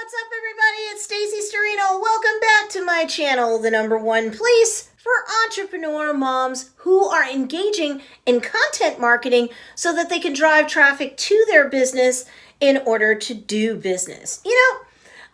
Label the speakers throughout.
Speaker 1: What's up, everybody? It's Stacey Storino. Welcome back to my channel, the #1 place for entrepreneur moms who are engaging in content marketing so that they can drive traffic to their business in order to do business. You know,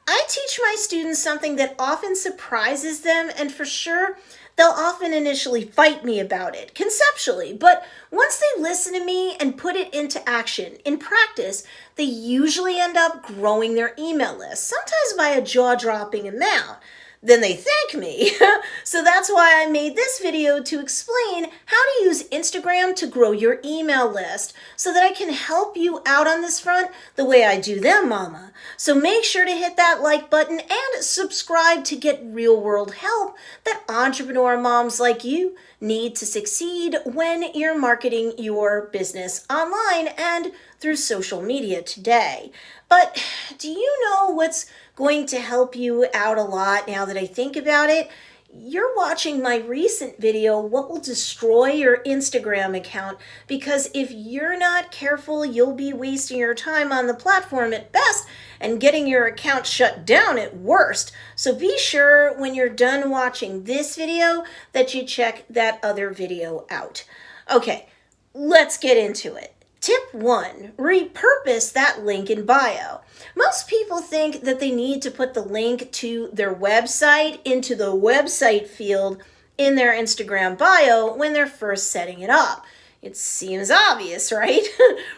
Speaker 1: I teach my students something that often surprises them, and for sure, they'll often initially fight me about it, conceptually, but once they listen to me and put it into action, in practice, they usually end up growing their email list, sometimes by a jaw-dropping amount. Then they thank me. So that's why I made this video to explain how to use Instagram to grow your email list so that I can help you out on this front the way I do them, mama. So make sure to hit that like button and subscribe to get real-world help that entrepreneur moms like you need to succeed when you're marketing your business online and through social media today. But do you know what's going to help you out a lot now that I think about it? You're watching my recent video, What Will Destroy Your Instagram Account, because if you're not careful, you'll be wasting your time on the platform at best and getting your account shut down at worst. So be sure when you're done watching this video that you check that other video out. Okay, let's get into it. Tip 1, repurpose that link in bio. Most people think that they need to put the link to their website into the website field in their Instagram bio when they're first setting it up. It seems obvious, right?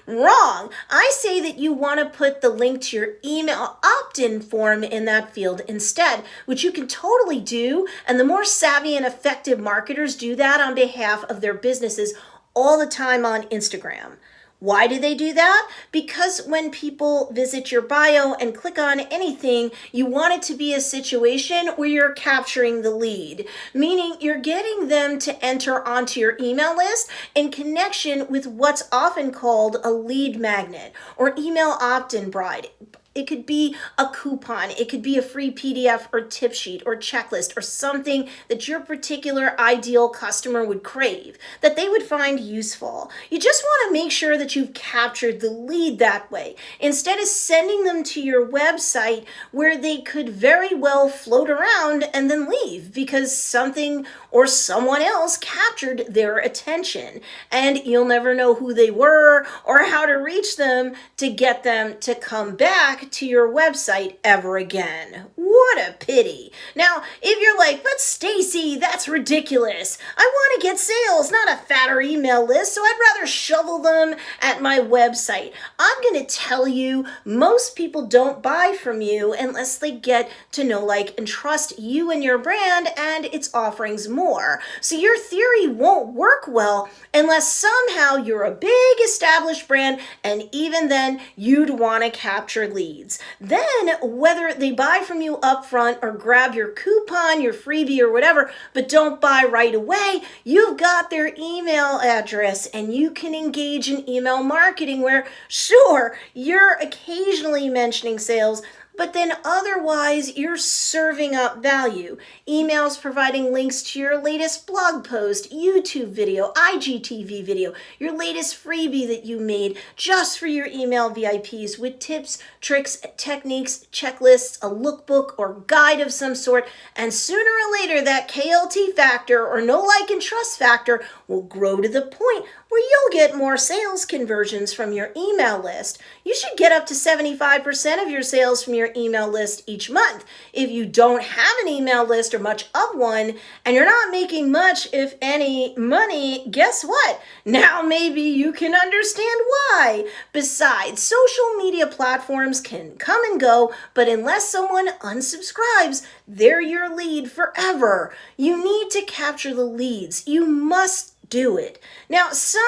Speaker 1: Wrong. I say that you want to put the link to your email opt-in form in that field instead, which you can totally do, and the more savvy and effective marketers do that on behalf of their businesses all the time on Instagram. Why do they do that? Because when people visit your bio and click on anything, you want it to be a situation where you're capturing the lead, meaning you're getting them to enter onto your email list in connection with what's often called a lead magnet or email opt-in bride. It could be a coupon, it could be a free PDF or tip sheet or checklist or something that your particular ideal customer would crave, that they would find useful. You just want to make sure that you've captured the lead that way, instead of sending them to your website where they could very well float around and then leave because something or someone else captured their attention, and you'll never know who they were or how to reach them to get them to come back to your website ever again. What a pity. Now, if you're like, but Stacey, that's ridiculous. I want to get sales, not a fatter email list, so I'd rather shovel them at my website. I'm going to tell you, most people don't buy from you unless they get to know, like, and trust you and your brand and its offerings more. So your theory won't work well unless somehow you're a big established brand, and even then, you'd want to capture leads. Then, whether they buy from you up front or grab your coupon, your freebie, or whatever, but don't buy right away, you've got their email address and you can engage in email marketing where, sure, you're occasionally mentioning sales, but then otherwise you're serving up value. Emails providing links to your latest blog post, YouTube video, IGTV video, your latest freebie that you made just for your email VIPs with tips, tricks, techniques, checklists, a lookbook or guide of some sort, and sooner or later that KLT factor or know, like, and trust factor will grow to the point where you'll get more sales conversions from your email list. You should get up to 75% of your sales from your email list each month. If you don't have an email list or much of one, and you're not making much, if any, money, guess what? Now maybe you can understand why. Besides, social media platforms can come and go, but unless someone unsubscribes, they're your lead forever. You need to capture the leads. You must do it. Now, some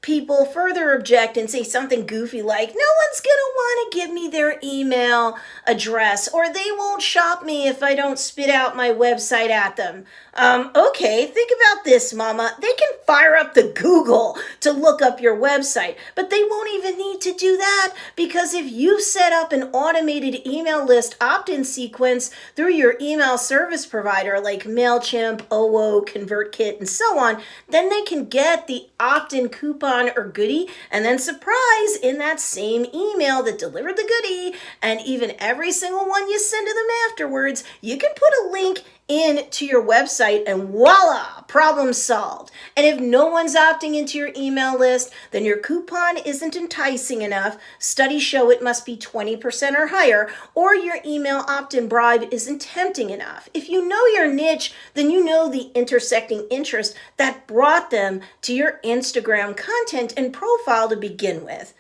Speaker 1: people further object and say something goofy like, no one's gonna want to give me their email address, or they won't shop me if I don't spit out my website at them. Okay, think about this, mama. They can fire up the Google to look up your website, but they won't even need to do that, because if you set up an automated email list opt-in sequence through your email service provider like MailChimp, OO, ConvertKit, and so on, then they can get the opt-in coupon or goodie, and then surprise, in that same email that delivered the goodie and even every every single one you send to them afterwards, you can put a link into your website and voila, problem solved. And if no one's opting into your email list, then your coupon isn't enticing enough. Studies show it must be 20% or higher, or your email opt-in bribe isn't tempting enough. If you know your niche, then you know the intersecting interest that brought them to your Instagram content and profile to begin with.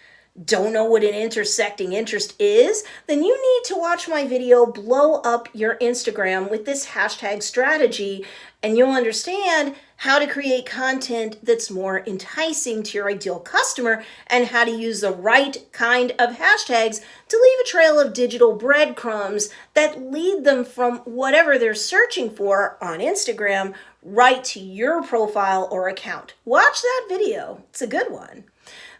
Speaker 1: Don't know what an intersecting interest is? Then you need to watch my video, Blow Up Your Instagram with this hashtag strategy, and you'll understand how to create content that's more enticing to your ideal customer and how to use the right kind of hashtags to leave a trail of digital breadcrumbs that lead them from whatever they're searching for on Instagram right to your profile or account. Watch that video. It's a good one.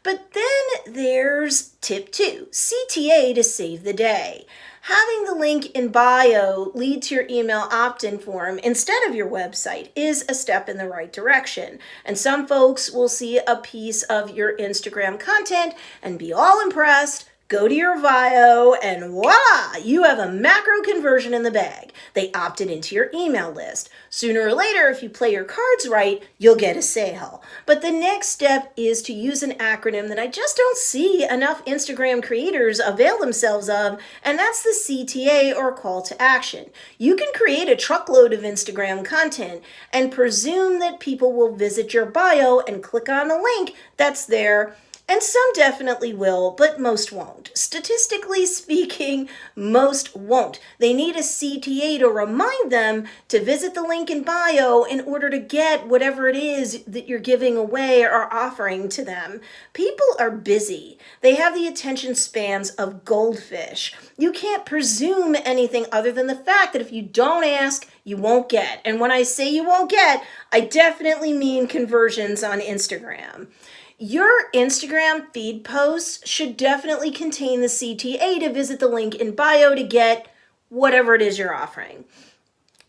Speaker 1: But then there's tip 2, CTA to save the day. Having the link in bio lead to your email opt-in form instead of your website is a step in the right direction. And some folks will see a piece of your Instagram content and be all impressed, go to your bio, and voila, you have a macro conversion in the bag. They opted into your email list. Sooner or later, if you play your cards right, you'll get a sale. But the next step is to use an acronym that I just don't see enough Instagram creators avail themselves of, and that's the CTA, or call to action. You can create a truckload of Instagram content and presume that people will visit your bio and click on the link that's there. And some definitely will, but most won't. Statistically speaking, most won't. They need a CTA to remind them to visit the link in bio in order to get whatever it is that you're giving away or offering to them. People are busy. They have the attention spans of goldfish. You can't presume anything other than the fact that if you don't ask, you won't get. And when I say you won't get, I definitely mean conversions on Instagram. Your Instagram feed posts should definitely contain the CTA to visit the link in bio to get whatever it is you're offering.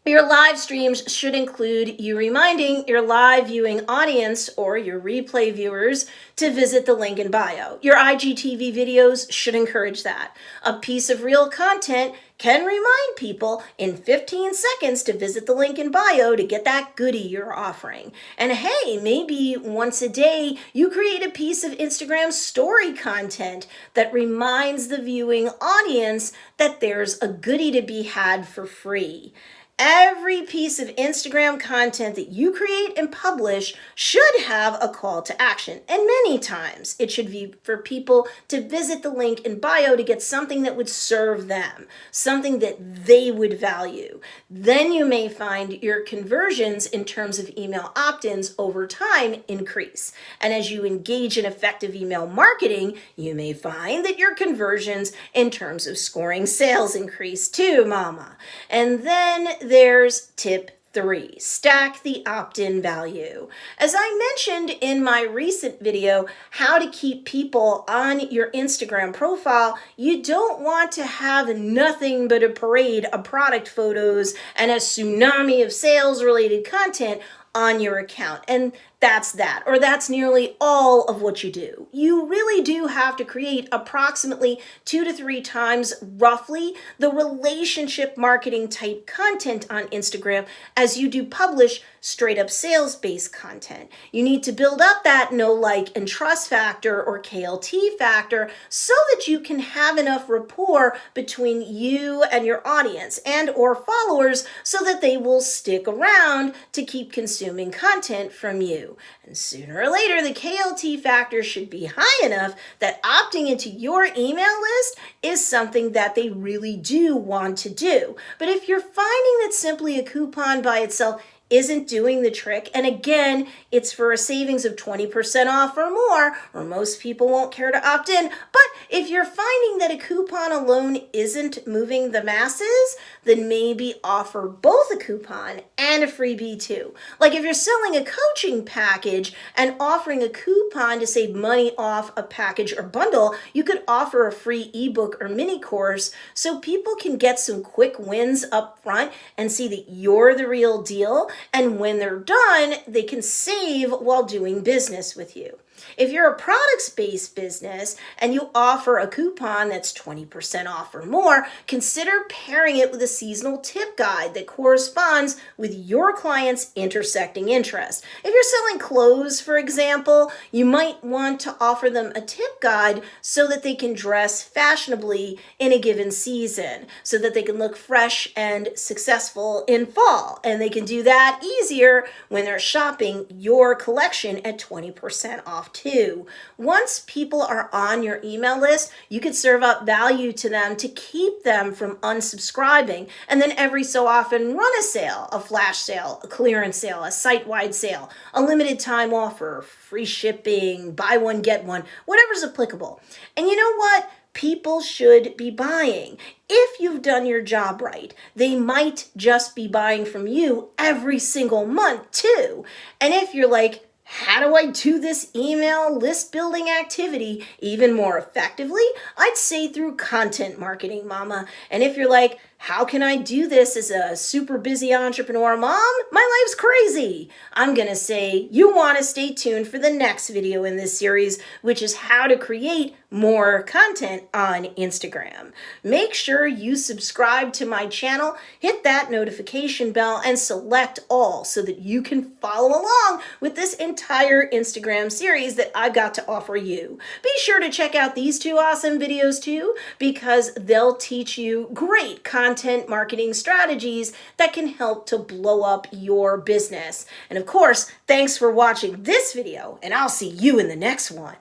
Speaker 1: Your live streams should include you reminding your live viewing audience or your replay viewers to visit the link in bio. Your IGTV videos should encourage that. A piece of real content can remind people in 15 seconds to visit the link in bio to get that goodie you're offering. And hey, maybe once a day you create a piece of Instagram story content that reminds the viewing audience that there's a goodie to be had for free. Every piece of Instagram content that you create and publish should have a call to action. And many times it should be for people to visit the link in bio to get something that would serve them, something that they would value. Then you may find your conversions in terms of email opt-ins over time increase. And as you engage in effective email marketing, you may find that your conversions in terms of scoring sales increase too, mama. And then there's tip 3, stack the opt-in value. As I mentioned in my recent video, how to keep people on your Instagram profile, you don't want to have nothing but a parade of product photos and a tsunami of sales-related content on your account. And that's that, or that's nearly all of what you do. You really do have to create approximately 2 to 3 times roughly the relationship marketing type content on Instagram as you do publish straight up sales-based content. You need to build up that know, like, and trust factor, or KLT factor, so that you can have enough rapport between you and your audience and or followers so that they will stick around to keep consuming content from you. And sooner or later, the KLT factor should be high enough that opting into your email list is something that they really do want to do. But if you're finding that simply a coupon by itself isn't doing the trick, and again, it's for a savings of 20% off or more, or most people won't care to opt in, but if you're finding that a coupon alone isn't moving the masses, then maybe offer both a coupon and a freebie too. Like if you're selling a coaching package and offering a coupon to save money off a package or bundle, you could offer a free ebook or mini course so people can get some quick wins up front and see that you're the real deal. And when they're done, they can save while doing business with you. If you're a products-based business and you offer a coupon that's 20% off or more, consider pairing it with a seasonal tip guide that corresponds with your client's intersecting interests. If you're selling clothes, for example, you might want to offer them a tip guide so that they can dress fashionably in a given season, so that they can look fresh and successful in fall. And they can do that easier when they're shopping your collection at 20% off too. Once people are on your email list, you could serve up value to them to keep them from unsubscribing, and then every so often run a sale, a flash sale, a clearance sale, a site-wide sale, a limited time offer, free shipping, buy one, get one, whatever's applicable. And you know what? People should be buying. If you've done your job right, they might just be buying from you every single month too. And if you're like, how do I do this email list building activity even more effectively? I'd say through content marketing, mama. And if you're like, how can I do this as a super busy entrepreneur mom? My life's crazy. I'm going to say you want to stay tuned for the next video in this series, which is how to create more content on Instagram. Make sure you subscribe to my channel, hit that notification bell, and select all so that you can follow along with this entire Instagram series that I've got to offer you. Be sure to check out these two awesome videos too, because they'll teach you great content marketing strategies that can help to blow up your business. And of course, thanks for watching this video, and I'll see you in the next one.